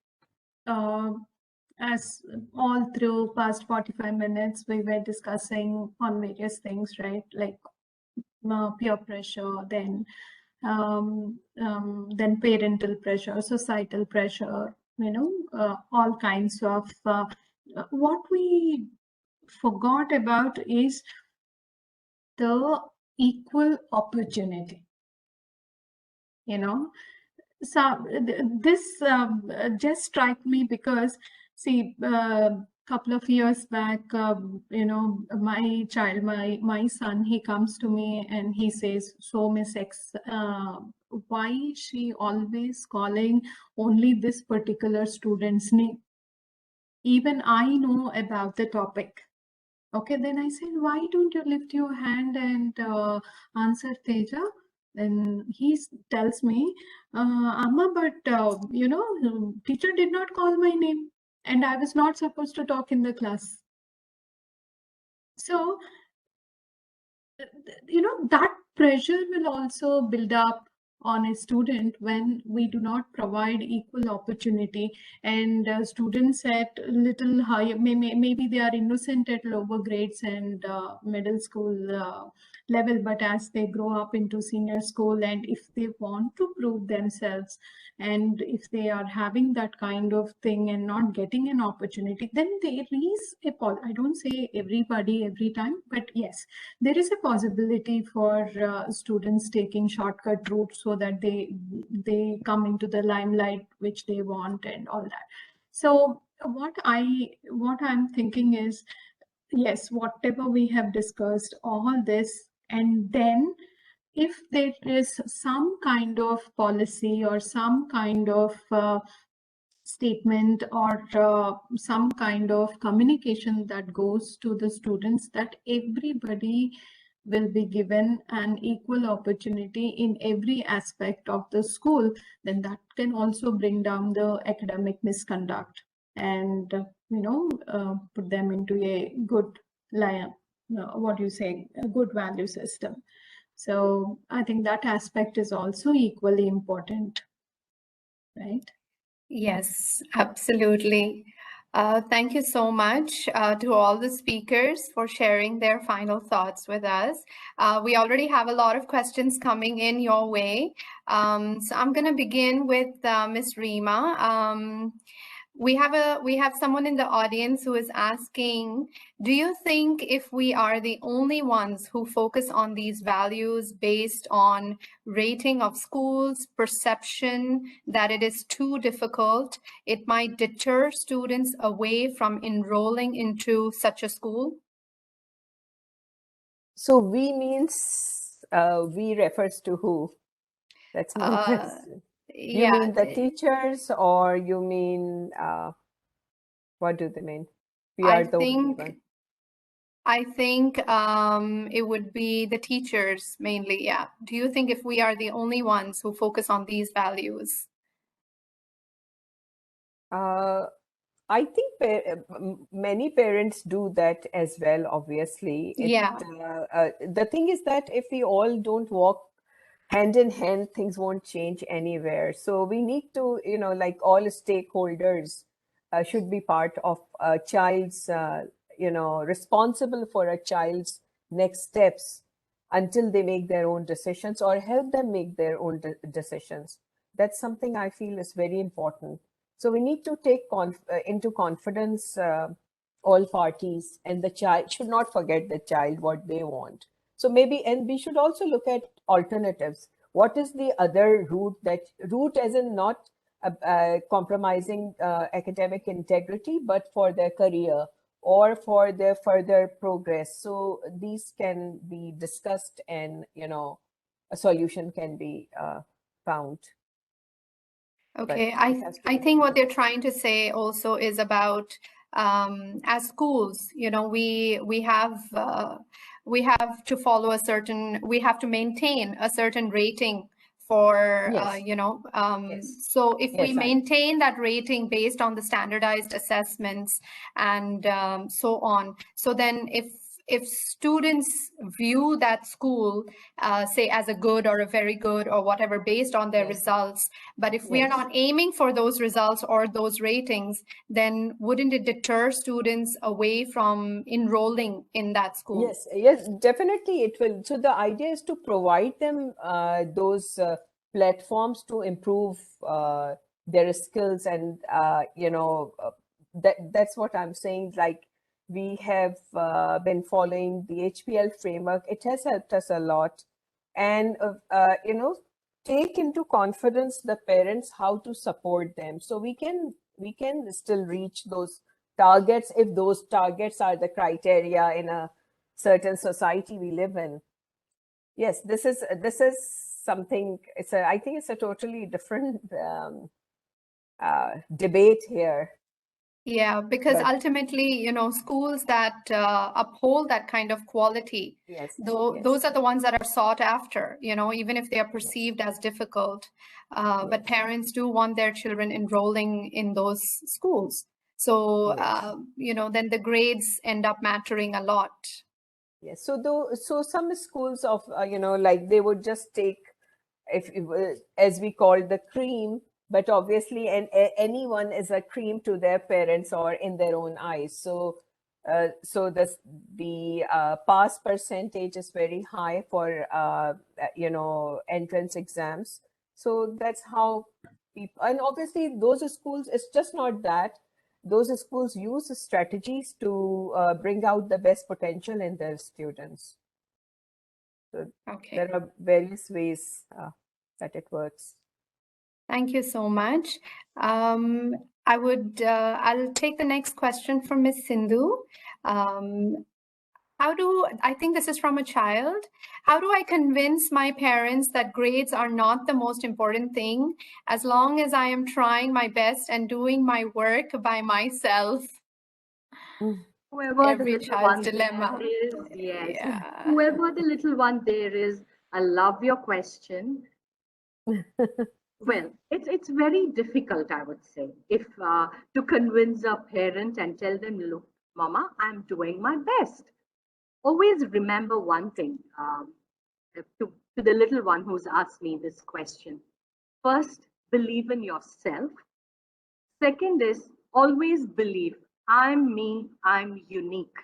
as all through past 45 minutes, we were discussing on various things, right? Like peer pressure, then parental pressure, societal pressure, all kinds of, what we forgot about is the equal opportunity, So this just struck me because, see, couple of years back, my child, my son, he comes to me and he says, "So Miss X, why is she always calling only this particular student's name? Even I know about the topic." Okay, then I said, "Why don't you lift your hand and answer, Teja?" Then he tells me, "Amma, but teacher did not call my name and I was not supposed to talk in the class." So, that pressure will also build up on a student when we do not provide equal opportunity, and students at little higher, maybe they are innocent at lower grades and middle school level, but as they grow up into senior school, and if they want to prove themselves, and if they are having that kind of thing and not getting an opportunity, then there is I don't say everybody every time, but yes, there is a possibility for students taking shortcut routes so that they come into the limelight which they want and all that. So what I'm thinking is, yes, whatever we have discussed, all this, and then if there is some kind of policy or some kind of statement or some kind of communication that goes to the students that everybody will be given an equal opportunity in every aspect of the school, then that can also bring down the academic misconduct and put them into a good a good value system. So I think that aspect is also equally important, right? Yes, absolutely. Thank you so much to all the speakers for sharing their final thoughts with us. We already have a lot of questions coming in your way. So I'm going to begin with Ms. Reema. We have someone in the audience who is asking, do you think if we are the only ones who focus on these values based on rating of schools, perception that it is too difficult, it might deter students away from enrolling into such a school? So we means we refers to who? That's my question. You Yeah, mean the teachers, or you mean what do they mean? We are the only one. I think it would be the teachers mainly, yeah. Do you think if we are the only ones who focus on these values? I think many parents do that as well, obviously. Yeah. The thing is that if we all don't walk hand in hand, things won't change anywhere. So we need to, like all stakeholders should be part of a child's, responsible for a child's next steps until they make their own decisions or help them make their own decisions. That's something I feel is very important. So we need to take into confidence all parties, and the child should not forget the child, what they want. So maybe, and we should also look at alternatives. What is the other route as in not compromising academic integrity, but for their career or for their further progress. So these can be discussed, and a solution can be found. Okay, I think what they're trying to say also is about as schools, we have to follow we have to maintain a certain rating for so if we maintain that rating based on the standardized assessments and so on, so then if students view that school, say as a good or a very good or whatever based on their results, but if we are not aiming for those results or those ratings, then wouldn't it deter students away from enrolling in that school? Yes, definitely it will. So the idea is to provide them those platforms to improve their skills, and that's what I'm saying. Like, we have been following the HPL framework. It has helped us a lot, and take into confidence the parents how to support them, so we can still reach those targets if those targets are the criteria in a certain society we live in. Yes, this is something. I think it's a totally different debate here. Yeah, because ultimately, schools that uphold that kind of quality, those are the ones that are sought after, even if they are perceived as difficult. But parents do want their children enrolling in those schools. So, then the grades end up mattering a lot. Yes. So some schools of, like they would just take, as we call the cream, but obviously anyone is a cream to their parents or in their own eyes. So the pass percentage is very high for entrance exams. So that's how people, and obviously those schools, it's just not that. Those schools use strategies to bring out the best potential in their students. So there are various ways that it works. Thank you so much. I'll take the next question from Ms. Sindhu. I think this is from a child. How do I convince my parents that grades are not the most important thing, as long as I am trying my best and doing my work by myself? Whoever Every child's dilemma. Whoever the little one there is, I love your question. Well, it's very difficult, I would say, if to convince a parent and tell them, look, Mama, I'm doing my best. Always remember one thing, to the little one who's asked me this question. First, believe in yourself. Second is always believe, I'm me, I'm unique.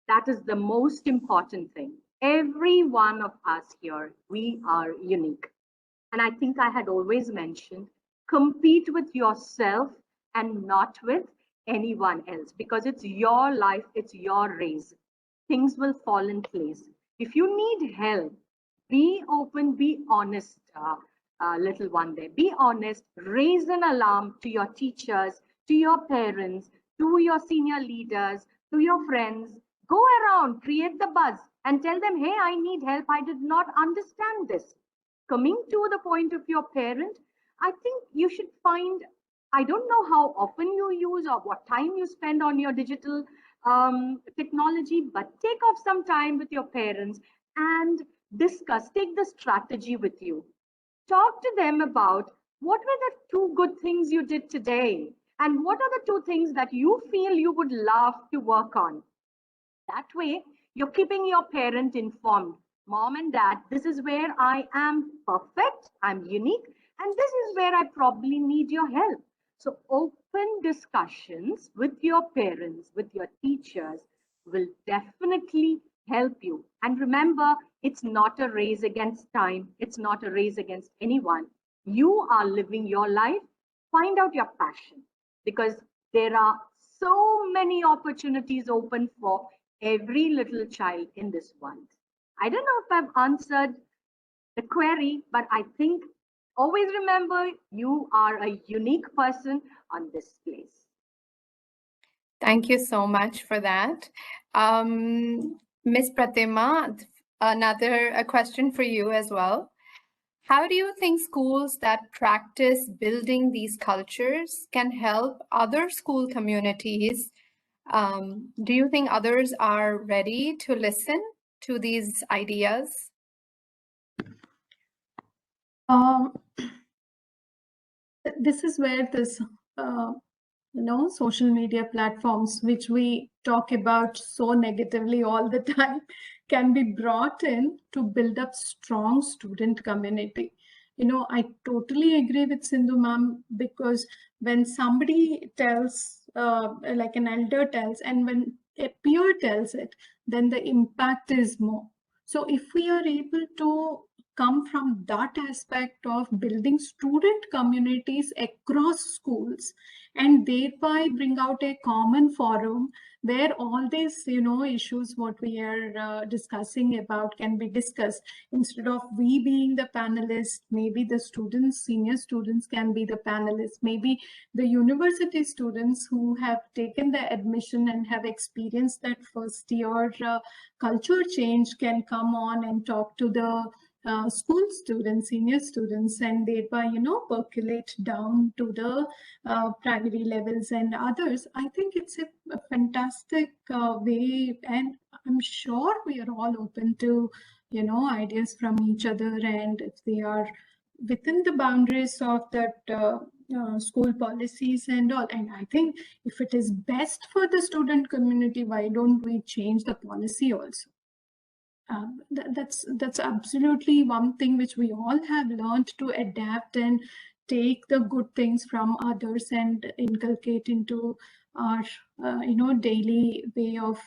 That is the most important thing. Every one of us here, we are unique. And I think I had always mentioned, compete with yourself and not with anyone else, because it's your life, it's your race. Things will fall in place. If you need help, be open, be honest, little one there. Be honest, raise an alarm to your teachers, to your parents, to your senior leaders, to your friends. Go around, create the buzz, and tell them, hey, I need help. I did not understand this. Coming to the point of your parent, I think you should find, I don't know how often you use or what time you spend on your digital technology, but take off some time with your parents and discuss, take the strategy with you. Talk to them about what were the 2 good things you did today, and what are the 2 things that you feel you would love to work on. That way, you're keeping your parent informed. Mom and dad, this is where I am perfect, I'm unique, and this is where I probably need your help. So open discussions with your parents, with your teachers will definitely help you. And remember, it's not a race against time. It's not a race against anyone. You are living your life. Find out your passion, because there are so many opportunities open for every little child in this world. I don't know if I've answered the query, but I think always remember you are a unique person on this place. Thank you so much for that. Ms. Pratima, a question for you as well. How do you think schools that practice building these cultures can help other school communities? Do you think others are ready to listen to these ideas? This is where this social media platforms, which we talk about so negatively all the time, can be brought in to build up strong student community. I totally agree with Sindhu ma'am, because when somebody tells, like an elder tells, and when a peer tells it, then the impact is more. So if we are able to come from that aspect of building student communities across schools, and thereby bring out a common forum where all these issues what we are discussing about can be discussed, instead of we being the panelists, maybe the students, senior students can be the panelists, maybe the university students who have taken the admission and have experienced that first year culture change can come on and talk to the school students, senior students, and thereby, percolate down to the primary levels and others. I think it's a fantastic way, and I'm sure we are all open to, ideas from each other, and if they are within the boundaries of that school policies and all. And I think if it is best for the student community, why don't we change the policy also? That's absolutely one thing which we all have learned to adapt and take the good things from others and inculcate into our daily way of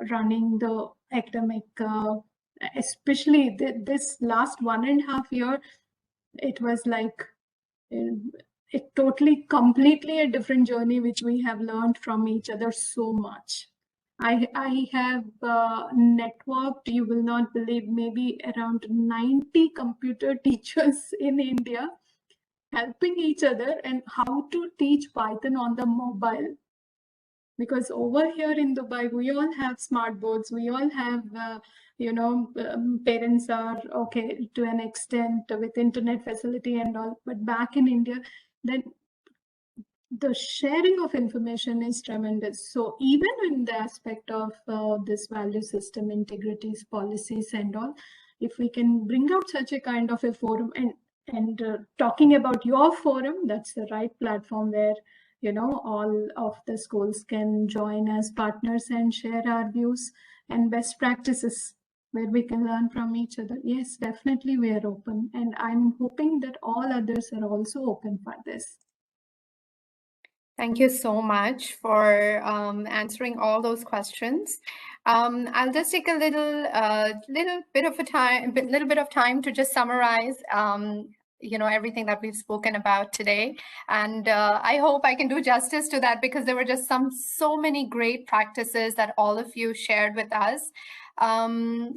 running the academic, especially this last 1.5 year. It was like it totally completely a different journey which we have learned from each other so much. I have networked, you will not believe, maybe around 90 computer teachers in India, helping each other and how to teach Python on the mobile. Because over here in Dubai, we all have smart boards, we all have, parents are okay to an extent with internet facility and all, but back in India, then the sharing of information is tremendous. So even in the aspect of this value system, integrities, policies and all, if we can bring out such a kind of a forum, and talking about your forum, that's the right platform where, all of the schools can join as partners and share our views and best practices where we can learn from each other. Yes, definitely we are open. And I'm hoping that all others are also open for this. Thank you so much for answering all those questions. I'll just take a little bit of time to just summarize, everything that we've spoken about today. And I hope I can do justice to that, because there were just so many great practices that all of you shared with us. The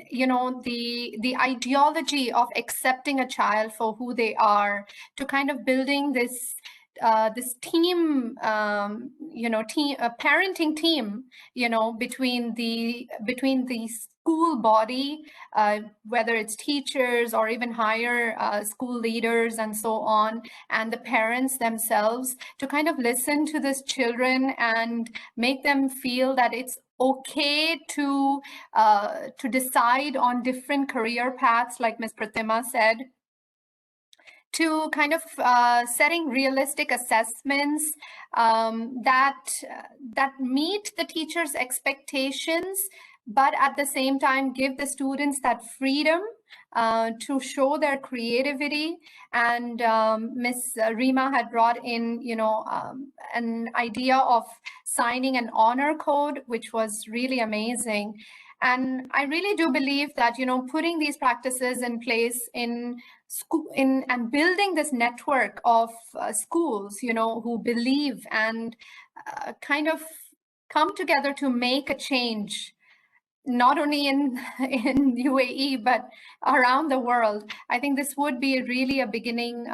ideology of accepting a child for who they are, to kind of building this team, parenting team, between the school body, whether it's teachers or even higher school leaders and so on, and the parents themselves, to kind of listen to these children and make them feel that it's okay to decide on different career paths, like Ms. Pratima said, to kind of setting realistic assessments that meet the teacher's expectations, but at the same time give the students that freedom to show their creativity. And Ms. Rima had brought in, an idea of signing an honor code, which was really amazing. And I really do believe that, putting these practices in place in school, and building this network of schools, who believe and kind of come together to make a change, not only in UAE, but around the world. I think this would be really a beginning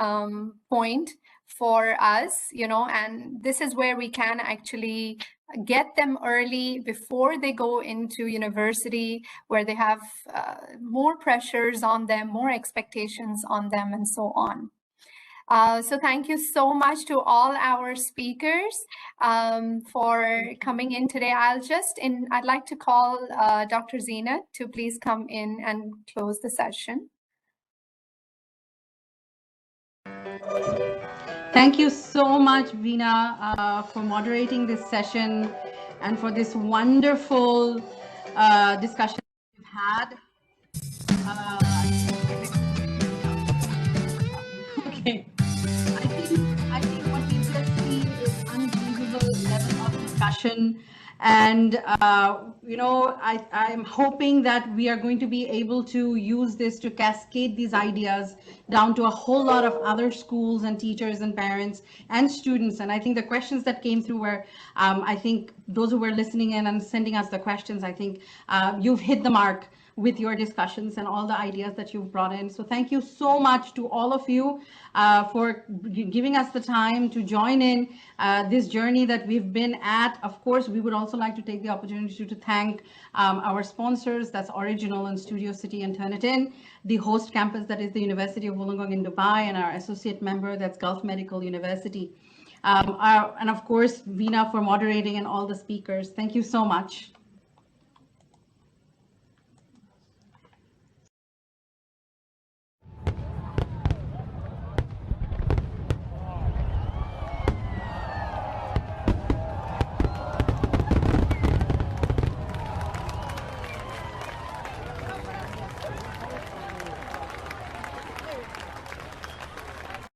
point for us, and this is where we can actually get them early before they go into university, where they have more pressures on them, more expectations on them, and so on. So thank you so much to all our speakers for coming in today. I'd like to call Dr. Zina to please come in and close the session. Thank you so much, Veena, for moderating this session and for this wonderful discussion we've had. Okay. I think what we've just seen is unbelievable level of discussion. And, I'm hoping that we are going to be able to use this to cascade these ideas down to a whole lot of other schools and teachers and parents and students. And I think the questions that came through were, I think those who were listening in and sending us the questions, I think you've hit the mark with your discussions and all the ideas that you've brought in. So thank you so much to all of you for giving us the time to join in this journey that we've been at. Of course, we would also like to take the opportunity to thank our sponsors, that's Original and Studio City and Turnitin, the host campus that is the University of Wollongong in Dubai, and our associate member that's Gulf Medical University. And of course, Veena for moderating and all the speakers. Thank you so much.